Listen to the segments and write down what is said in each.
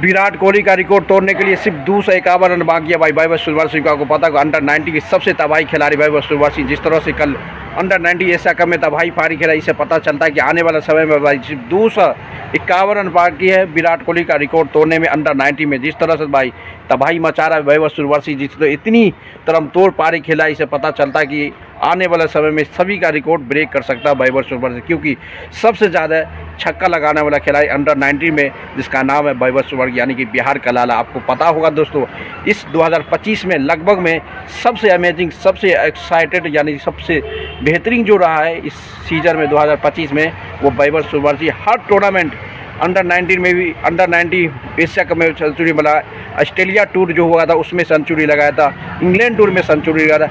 विराट कोहली का रिकॉर्ड तोड़ने के लिए सिर्फ 251 रन बाकी है भाई। वैभव सूर्यवंशी को आपको पता है अंडर 90 की सबसे तबाही खिलाड़ी वैभव सूर्यवंशी, जिस तरह से कल अंडर 90 एशिया कप में तबाही पारी खेला, इससे पता चलता है कि आने वाला समय में भाई सिर्फ 251 रन बाकी है विराट कोहली का रिकॉर्ड तोड़ने में अंडर 90 में। जिस तरह से भाई तबाही मचा रहा है वैभव सूर्यवंशी, जिस तरह इतनी तरमतोड़ पारी खेला, इससे पता चलता है कि आने वाले समय में सभी का रिकॉर्ड ब्रेक कर सकता है वैभव सूर्यवंशी, क्योंकि सबसे ज़्यादा छक्का लगाने वाला खिलाड़ी अंडर 90 में जिसका नाम है वैभव सूर्यवंशी, यानी कि बिहार का लाला। आपको पता होगा दोस्तों, इस 2025 में लगभग में सबसे अमेजिंग, सबसे एक्साइटेड, यानी सबसे बेहतरीन जो रहा है इस सीजन में 2025 में, वो वैभव सूर्यवंशी। हर टूर्नामेंट अंडर 19 में भी, अंडर 90 एशिया कप में सेंचुरी बनाया, ऑस्ट्रेलिया टूर जो हुआ था उसमें सेंचुरी लगाया था, इंग्लैंड टूर में सेंचुरी लगाया था,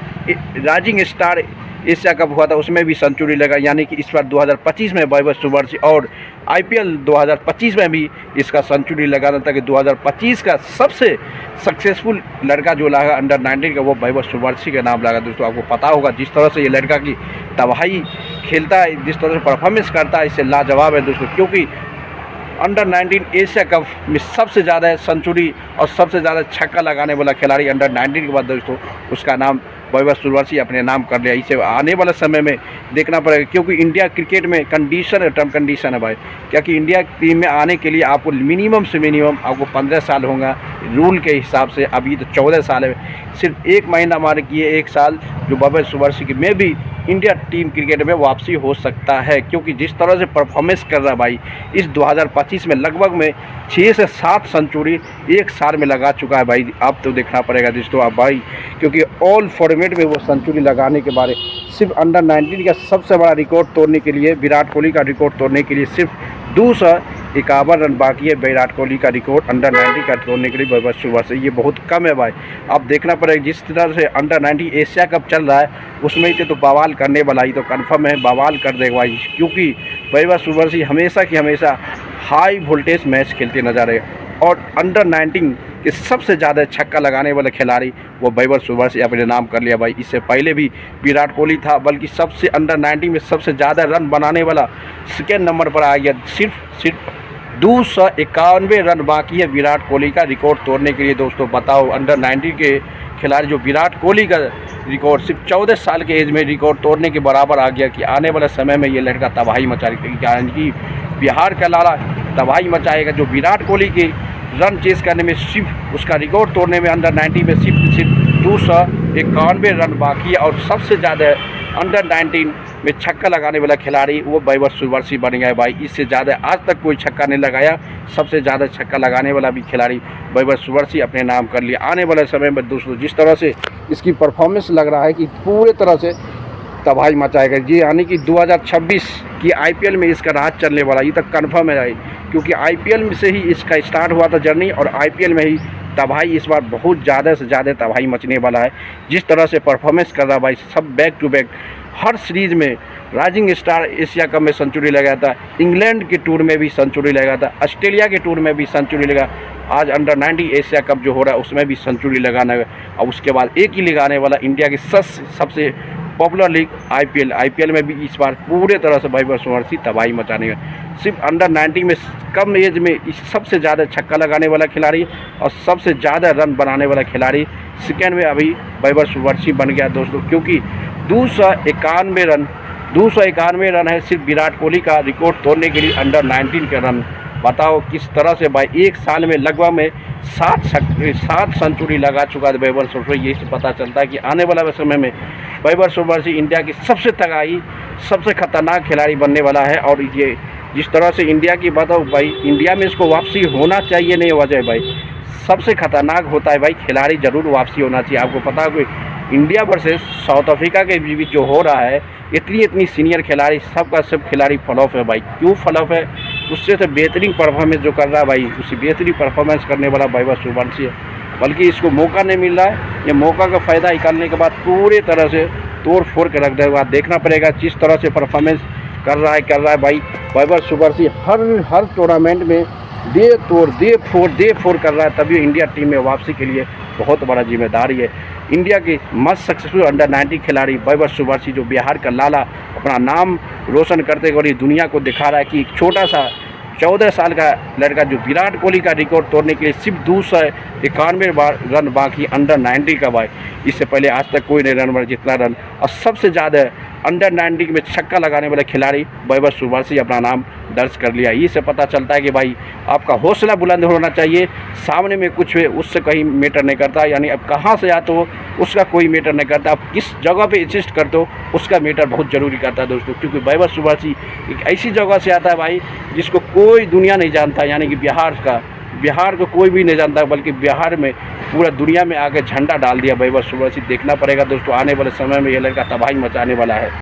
राइजिंग स्टार एशिया कप हुआ था उसमें भी सेंचुरी लगा, यानी कि इस बार 2025 में वैभव सूर्यवंशी, और आईपीएल 2025 में भी इसका सेंचुरी लगाना था कि 2025 का सबसे सक्सेसफुल लड़का जो लगा अंडर 19 का, वो वैभव सूर्यवंशी का नाम लगा। दोस्तों आपको पता होगा जिस तरह से ये लड़का की तबाही खेलता है, जिस तरह से परफॉर्मेंस करता है, इससे लाजवाब है दोस्तों, क्योंकि अंडर 19 एशिया कप में सबसे ज़्यादा सेंचुरी और सबसे ज़्यादा छक्का लगाने वाला खिलाड़ी अंडर 19 के बाद दोस्तों उसका नाम वैभव सूर्यवंशी अपने नाम कर लिया। इसे आने वाले समय में देखना पड़ेगा, क्योंकि इंडिया क्रिकेट में कंडीशन है, टर्म कंडीशन है भाई, क्योंकि इंडिया टीम में आने के लिए आपको मिनिमम से मिनिमम आपको 15 साल होगा रूल के हिसाब से। अभी तो 14 साल है, सिर्फ 1 महीना हमारे किए 1 साल जो वैभव सूर्यवंशी की में भी इंडिया टीम क्रिकेट में वापसी हो सकता है, क्योंकि जिस तरह से परफॉर्मेंस कर रहा है भाई इस 2025 में लगभग में 6 से 7 सेंचुरी 1 साल में लगा चुका है भाई। आप तो देखना पड़ेगा दोस्तों आप भाई, क्योंकि ऑल फॉर्मेट में वो सेंचुरी लगाने के बारे सिर्फ अंडर 19 का सबसे बड़ा रिकॉर्ड तोड़ने के लिए, विराट कोहली का रिकॉर्ड तोड़ने के लिए सिर्फ 251 रन बाकी है विराट कोहली का रिकॉर्ड अंडर 90 का तोड़ने के लिए वैभव सूर्यवंशी। ये बहुत कम है भाई, आप देखना पड़ेगा जिस तरह से अंडर 90 एशिया कप चल रहा है उसमें ही तो बवाल करने वाला ही तो कन्फर्म है, बवाल कर देगा भाई, क्योंकि वैभव सूर्यवंशी हमेशा की हमेशा हाई वोल्टेज मैच खेलते नजर आए, और अंडर 19 के सबसे ज़्यादा छक्का लगाने वाले खिलाड़ी वो वैभव सूर्यवंशी अपने नाम कर लिया भाई। इससे पहले भी विराट कोहली था, बल्कि सबसे अंडर 19 में सबसे ज़्यादा रन बनाने वाला सेकेंड नंबर पर आ गया। सिर्फ 291 रन बाकी है विराट कोहली का रिकॉर्ड तोड़ने के लिए। दोस्तों बताओ, अंडर 19 के खिलाड़ी जो विराट कोहली का रिकॉर्ड सिर्फ 14 साल के एज में रिकॉर्ड तोड़ने के बराबर आ गया, कि आने वाले समय में ये लड़का तबाही मचाएगा, यानी कि बिहार का लाला तबाही मचाएगा। जो विराट कोहली के रन चेस करने में सिर्फ उसका रिकॉर्ड तोड़ने में अंडर 90 में सिर्फ 291 रन बाकी है, और सबसे ज़्यादा अंडर 19 में छक्का लगाने वाला खिलाड़ी वो वैभव सूर्यवंशी बन गया है भाई। इससे ज़्यादा आज तक कोई छक्का नहीं लगाया, सबसे ज़्यादा छक्का लगाने वाला भी खिलाड़ी वैभव सूर्यवंशी अपने नाम कर लिया। आने वाले समय में दोस्तों जिस तरह से इसकी परफॉर्मेंस लग रहा है कि पूरे तरह से तबाही मचाएगा जी, यानी कि 2026 की आईपीएल में इसका राज चलने वाला, ये तक कन्फर्म है भाई, क्योंकि आईपीएल में से ही इसका स्टार्ट हुआ था जर्नी, और आईपीएल में ही तबाही इस बार बहुत ज़्यादा से ज़्यादा तबाही मचने वाला है। जिस तरह से परफॉर्मेंस कर रहा भाई, सब बैक टू बैक हर सीरीज़ में राइजिंग स्टार एशिया कप में सेंचुरी लगाया था, इंग्लैंड के टूर में भी सेंचुरी लगाया था, ऑस्ट्रेलिया के टूर में भी सेंचुरी लगा, आज अंडर 90 एशिया कप जो हो रहा है उसमें भी सेंचुरी लगाना है, और उसके बाद एक ही लगाने वाला इंडिया की सबसे पॉपुलर लीग आईपीएल में भी इस बार पूरे तरह से वैभव सूर्यवंशी तबाही मचाने का। सिर्फ अंडर 90 में कम एज में सबसे ज़्यादा छक्का लगाने वाला खिलाड़ी और सबसे ज़्यादा रन बनाने वाला खिलाड़ी सेकेंड में अभी वैभव सूर्यवंशी बन गया दोस्तों, क्योंकि 291 रन है सिर्फ विराट कोहली का रिकॉर्ड तोड़ने के लिए अंडर 19 के रन। बताओ किस तरह से भाई 1 साल में लगभग में 7 सेंचुरी लगा चुका है वैभव सूर्यवंशी। यही से पता चलता है कि आने वाला समय में वैभव सूर्यवंशी इंडिया की सबसे तगड़ी, सबसे खतरनाक खिलाड़ी बनने वाला है। और ये जिस तरह से इंडिया की बताओ भाई, इंडिया में इसको वापसी होना चाहिए, नहीं हो जाए भाई, सबसे खतरनाक होता है भाई, खिलाड़ी जरूर वापसी होना चाहिए। आपको पता है कि इंडिया वर्सेस साउथ अफ्रीका के बीच जो हो रहा है, इतनी सीनियर खिलाड़ी सबका सब खिलाड़ी फ्लॉप है भाई। क्यों फ्लॉप है? उससे तो बेहतरीन परफॉर्मेंस जो कर रहा है भाई, उसी बेहतरीन परफॉर्मेंस करने वाला वैभव सूर्यवंशी है, बल्कि इसको मौका नहीं मिल रहा है। ये मौका का फ़ायदा निकालने के बाद पूरे तरह से तोड़ फोड़ के रख देगा। देखना पड़ेगा जिस तरह से परफॉर्मेंस कर रहा है भाई वैभव सूर्यवंशी, हर टूर्नामेंट में दे फोड़ कर रहा है, तभी इंडिया टीम में वापसी के लिए बहुत बड़ा जिम्मेदारी है। इंडिया की मस्त सक्सेसफुल अंडर 90 खिलाड़ी वैभव सूर्यवंशी, जो बिहार का लाला अपना नाम रोशन करते हुए दुनिया को दिखा रहा है कि एक 14 साल का लड़का जो विराट कोहली का रिकॉर्ड तोड़ने के लिए सिर्फ 291 रन बाकी अंडर 90 का भाई। इससे पहले आज तक कोई नहीं रन मारा जितना रन, और सबसे ज़्यादा अंडर 90 में छक्का लगाने वाले खिलाड़ी वैभव सूर्यवंशी अपना नाम दर्ज कर लिया। इससे पता चलता है कि भाई आपका हौसला बुलंद होना चाहिए, सामने में कुछ है उससे कहीं मैटर नहीं करता, यानी अब कहाँ से आते हो उसका कोई मैटर नहीं करता, आप किस जगह पे एग्जिस्ट करते हो उसका मैटर बहुत ज़रूरी करता है दोस्तों। क्योंकि वैभव सूर्यवंशी एक ऐसी जगह से आता है भाई जिसको कोई दुनिया नहीं जानता, यानी कि बिहार को कोई भी नहीं जानता, बल्कि बिहार में पूरा दुनिया में आके झंडा डाल दिया वैभव सूर्यवंशी। देखना पड़ेगा दोस्तों आने वाले समय में ये लड़का तबाही मचाने वाला है।